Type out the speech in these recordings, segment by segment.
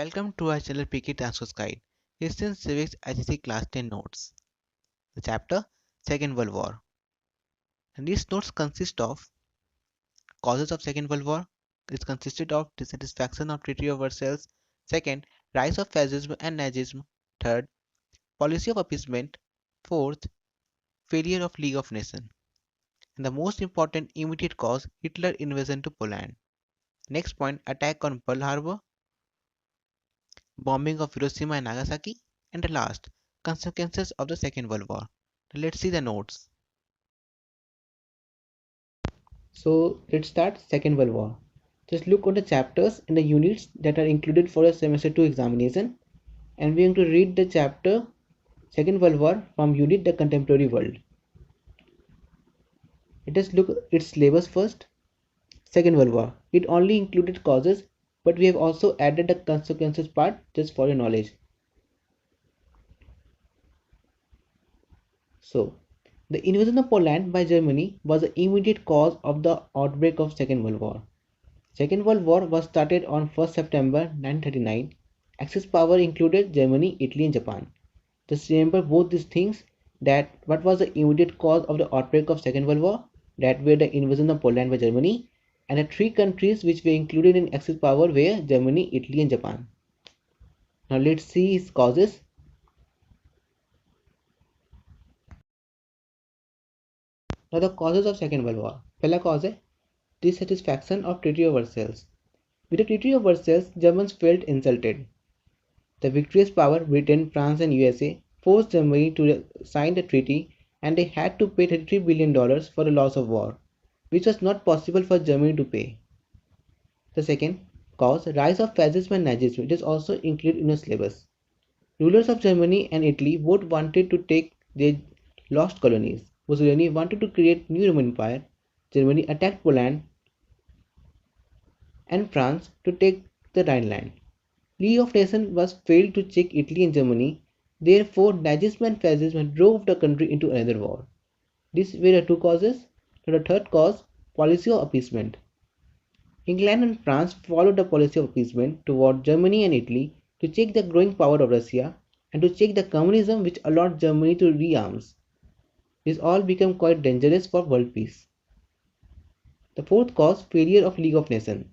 Welcome to our channel PK Transcourse Guide, History and Civics ICC Class 10 Notes. The chapter Second World War. And these notes consist of causes of Second World War. It consisted of dissatisfaction of Treaty of Versailles. Second, rise of fascism and Nazism. Third, policy of appeasement. Fourth, failure of League of Nations. And the most important immediate cause, Hitler invasion to Poland. Next point, attack on Pearl Harbor, bombing of Hiroshima and Nagasaki, and the last, consequences of the Second World War. Now let's see the notes. So let's start Second World War. Just look at the chapters and the units that are included for a semester 2 examination, and we're going to read the chapter Second World War from unit the contemporary world. Let us look at its syllabus first. Second World War. It only included causes, but we have also added the consequences part just for your knowledge. So, the invasion of Poland by Germany was the immediate cause of the outbreak of Second World War. Second World War was started on 1st September 1939. Axis power included Germany, Italy and Japan. Just remember both these things, that what was the immediate cause of the outbreak of Second World War, that were the invasion of Poland by Germany, and the three countries which were included in Axis power were Germany, Italy and Japan. Now let's see its causes. Now the causes of Second World War. पहला cause है dissatisfaction of Treaty of Versailles. With the Treaty of Versailles, Germans felt insulted. The victorious power, Britain, France and USA, forced Germany to sign the treaty, and they had to pay $33 billion for the loss of war, which was not possible for Germany to pay. The second cause, rise of fascism and Nazism. It is also included in the syllabus. Rulers of Germany and Italy both wanted to take their lost colonies. Mussolini wanted to create new Roman Empire. Germany attacked Poland and France to take the Rhineland. League of Nations was failed to check Italy and Germany. Therefore, Nazism and fascism drove the country into another war. These were the two causes. Now the third cause, policy of appeasement. England and France followed the policy of appeasement toward Germany and Italy to check the growing power of Russia and to check the communism which allowed Germany to rearms. This all became quite dangerous for world peace. The fourth cause, failure of League of Nations.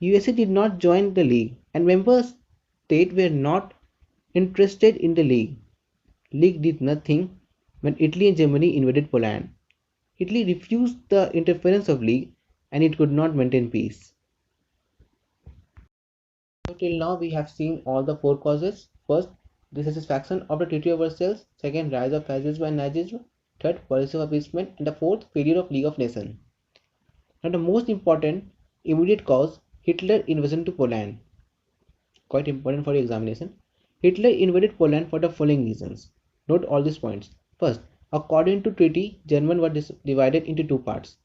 USA did not join the League, and member states were not interested in the League. League did nothing when Italy and Germany invaded Poland. Italy refused the interference of League, and it could not maintain peace. So till now we have seen all the four causes. First, dissatisfaction of the Treaty of Versailles. Second, rise of fascism and Nazism. Third, policy of appeasement. And the fourth, failure of League of Nations. Now the most important immediate cause, Hitler invasion to Poland. Quite important for your examination. Hitler invaded Poland for the following reasons. Note all these points. First, according to treaty, Germany was divided into two parts.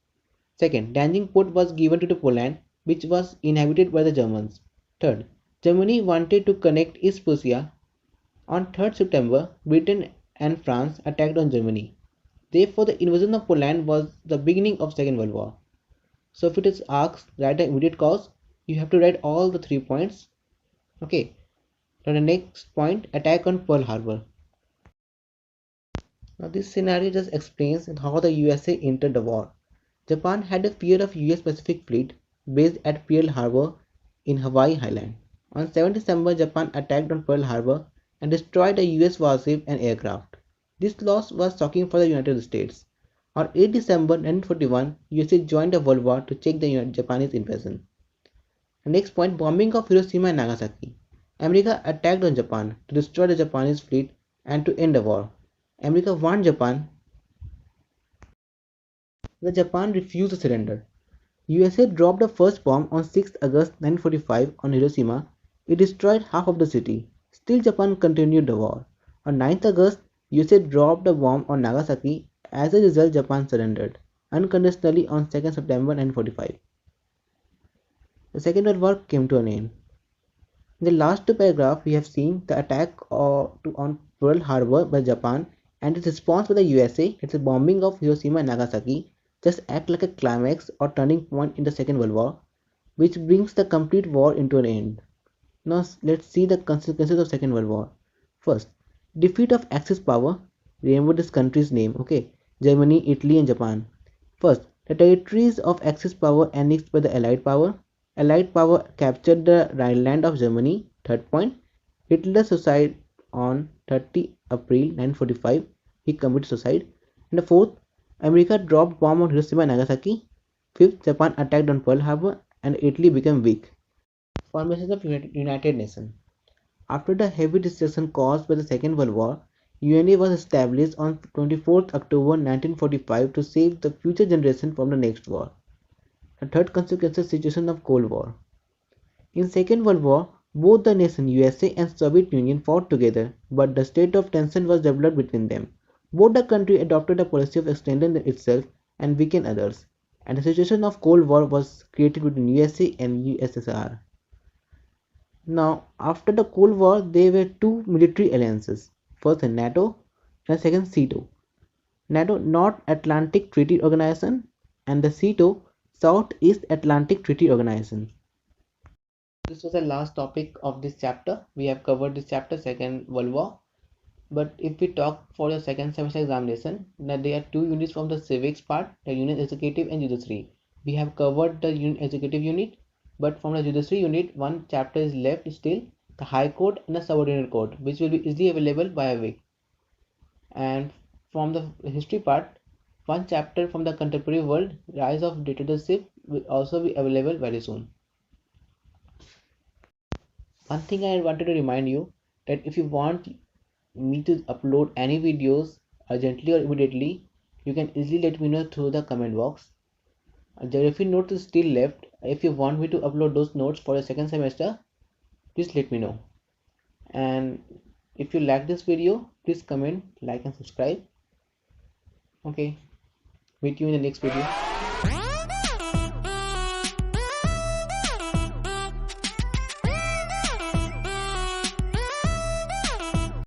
Second, Danzig port was given to the Poland, which was inhabited by the Germans. Third, Germany wanted to connect East Prussia. On 3rd September, Britain and France attacked on Germany. Therefore, the invasion of Poland was the beginning of Second World War. So if it is asked, write the immediate cause, you have to write all the 3 points. Okay. Now the next point, attack on Pearl Harbor. Now this scenario just explains how the USA entered the war. Japan had a fear of US Pacific Fleet based at Pearl Harbor in Hawaii Island. On 7 December, Japan attacked on Pearl Harbor and destroyed a US warship and aircraft. This loss was shocking for the United States. On 8 December 1941, USA joined the World War to check the Japanese invasion. The next point, bombing of Hiroshima and Nagasaki. America attacked on Japan to destroy the Japanese fleet and to end the war. America warned Japan. The Japan refused to surrender. USA dropped the first bomb on 6 August 1945 on Hiroshima. It destroyed half of the city. Still Japan continued the war. On 9th August, USA dropped a bomb on Nagasaki. As a result, Japan surrendered unconditionally on 2nd September 1945. The Second World War came to an end. In the last two paragraphs, we have seen the attack on Pearl Harbor by Japan and its response by the USA. It's a bombing of Hiroshima and Nagasaki just act like a climax or turning point in the Second World War, which brings the complete war into an end. Now let's see the consequences of Second World War. First, defeat of Axis power. Remember this country's name, okay? Germany, Italy, and Japan. First, the territories of Axis power annexed by the Allied power. Allied power captured the Rhineland of Germany. Third point, Hitler suicide on 30 April 1945. He committed suicide. And the fourth, America dropped bomb on Hiroshima and Nagasaki. Fifth, Japan attacked on Pearl Harbor and Italy became weak. Formation of United Nations. After the heavy destruction caused by the Second World War, UNA was established on 24th October 1945 to save the future generation from the next war. The third consequences situation of Cold War. In Second World War, both the nation USA and Soviet Union fought together, but the state of tension was developed between them. Both the countries adopted a policy of extending itself and weakening others, and the situation of Cold War was created between USA and USSR. Now, after the Cold War, there were two military alliances. First, NATO, and second, SEATO. NATO, North Atlantic Treaty Organization, and the SEATO, Southeast Atlantic Treaty Organization. This was the last topic of this chapter. We have covered this chapter, Second World War. But if we talk for the second semester examination, then there are two units from the civics part, the Union Executive and Judiciary. We have covered the Union Executive unit, but from the Judiciary unit, one chapter is left still, the High Court and the Subordinate Court, which will be easily available by a week. And from the history part, one chapter from the contemporary world, Rise of Dictatorship, will also be available very soon. One thing I wanted to remind you that if you want me to upload any videos urgently or immediately, you can easily let me know through the comment box. Geography notes is still left. If you want me to upload those notes for the second semester, please let me know. And if you like this video, please comment, like and subscribe. Okay, meet you in the next video.